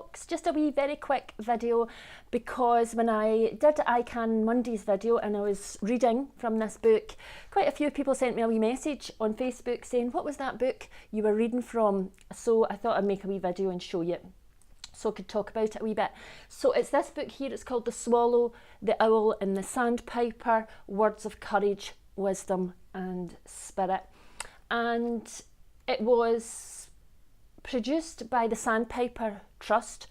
box, just a wee very quick video, because when I did I Can Monday's video and I was reading from this book, quite a few people sent me a wee message on Facebook saying, what was that book you were reading from? So I thought I'd make a wee video and show you, so I could talk about it a wee bit. So it's this book here, it's called The Swallow, the Owl and the Sandpiper, Words of Courage, Wisdom and Spirit. And it was produced by the Sandpiper Trust,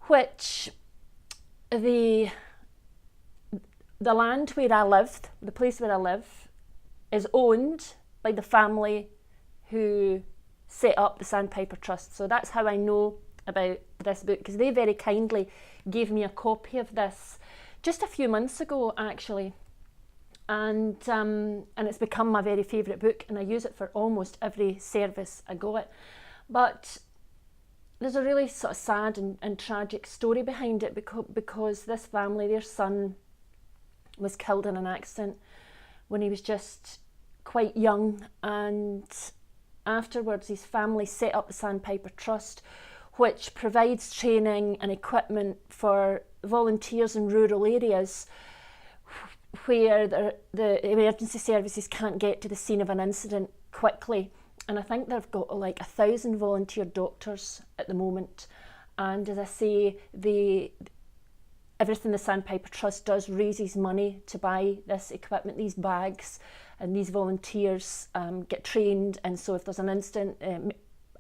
which the land where I lived, the place where I live, is owned by the family who set up the Sandpiper Trust. So that's how I know about this book, because they very kindly gave me a copy of this just a few months ago, actually. And it's become my very favourite book, and I use it for almost every service I go at. But there's a really sort of sad and tragic story behind it, because this family, their son was killed in an accident when he was just quite young, and afterwards his family set up the Sandpiper Trust, which provides training and equipment for volunteers in rural areas where the emergency services can't get to the scene of an incident quickly. And I think they've got like 1,000 volunteer doctors at the moment. And as I say, everything the Sandpiper Trust does raises money to buy this equipment, these bags, and these volunteers get trained. And so if there's an incident,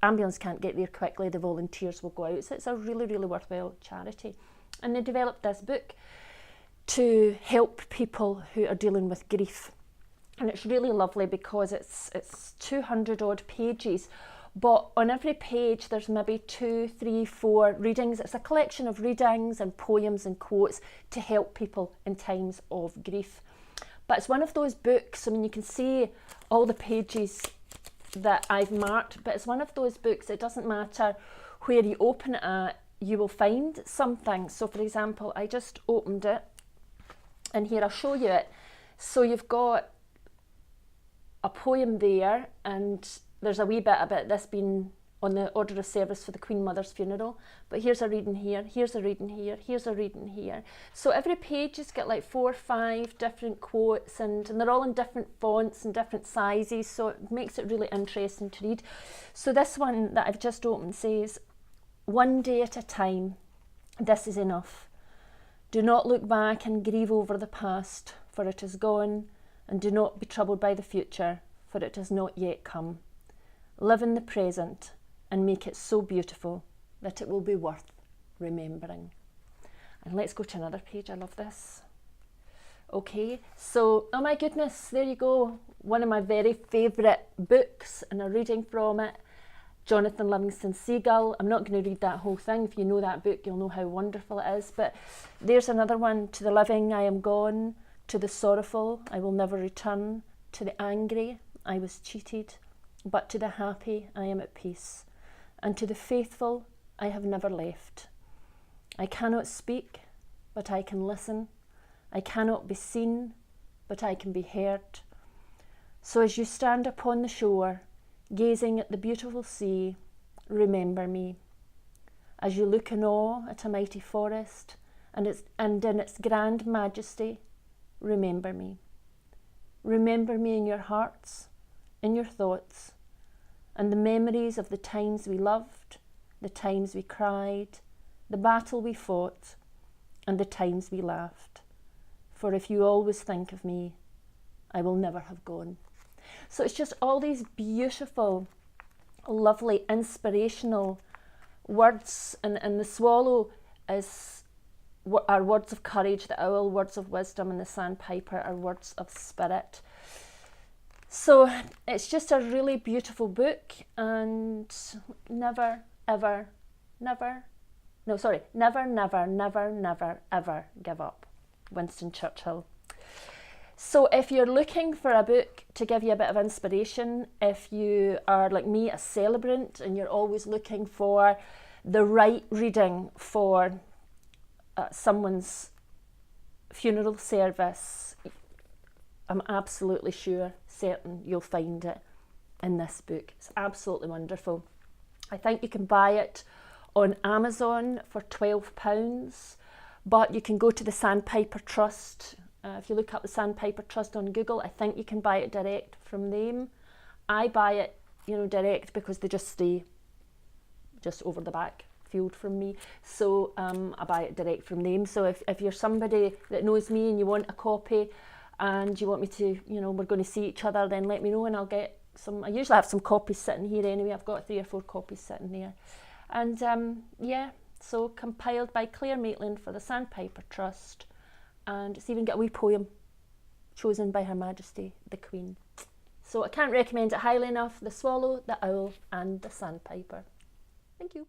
ambulance can't get there quickly, the volunteers will go out. So it's a really, really worthwhile charity. And they developed this book to help people who are dealing with grief. And it's really lovely because it's 200 odd pages, but on every page there's maybe 2, 3, 4 readings. It's a collection of readings and poems and quotes to help people in times of grief. But it's one of those books, I mean, you can see all the pages that I've marked, but it's one of those books, it doesn't matter where you open it at, you will find something. So for example, I just opened it, and here I'll show you it. So you've got a poem there, and there's a wee bit about this being on the order of service for the Queen Mother's funeral. But here's a reading here, here's a reading here, here's a reading here. So every page has got like 4 or 5 different quotes, and they're all in different fonts and different sizes, so it makes it really interesting to read. So this one that I've just opened says, "One day at a time, this is enough. Do not look back and grieve over the past, for it is gone, and do not be troubled by the future, for it has not yet come. Live in the present and make it so beautiful that it will be worth remembering." And let's go to another page. I love this. Okay, so, oh my goodness, there you go. One of my very favourite books, and a reading from it, Jonathan Livingston Seagull. I'm not going to read that whole thing. If you know that book, you'll know how wonderful it is. But there's another one. "To the living, I am gone. To the sorrowful, I will never return. To the angry, I was cheated. But to the happy, I am at peace. And to the faithful, I have never left. I cannot speak, but I can listen. I cannot be seen, but I can be heard. So as you stand upon the shore, gazing at the beautiful sea, remember me. As you look in awe at a mighty forest, and in its grand majesty, remember me. Remember me in your hearts, in your thoughts, and the memories of the times we loved, the times we cried, the battle we fought, and the times we laughed. For if you always think of me, I will never have gone." So it's just all these beautiful, lovely, inspirational words, and the swallow are words of courage, the owl, words of wisdom, and the sandpiper are words of spirit. So it's just a really beautiful book, and never, never, never, ever give up. Winston Churchill. So if you're looking for a book to give you a bit of inspiration, if you are like me, a celebrant, and you're always looking for the right reading for someone's funeral service, I'm absolutely certain you'll find it in this book. It's absolutely wonderful. I think you can buy it on Amazon for £12, but you can go to the Sandpiper Trust. If you look up the Sandpiper Trust on Google, I think you can buy it direct from them. I buy it, you know, direct because they just stay just over the back field from me, so I buy it direct from them. So if you're somebody that knows me and you want a copy and you want me to, you know, we're going to see each other, then let me know and I'll get some. I usually have some copies sitting here anyway. I've got 3 or 4 copies sitting there. And yeah, so compiled by Claire Maitland for the Sandpiper Trust, and it's even got a wee poem chosen by Her Majesty the Queen. So I can't recommend it highly enough. The Swallow, the Owl and the Sandpiper. Thank you.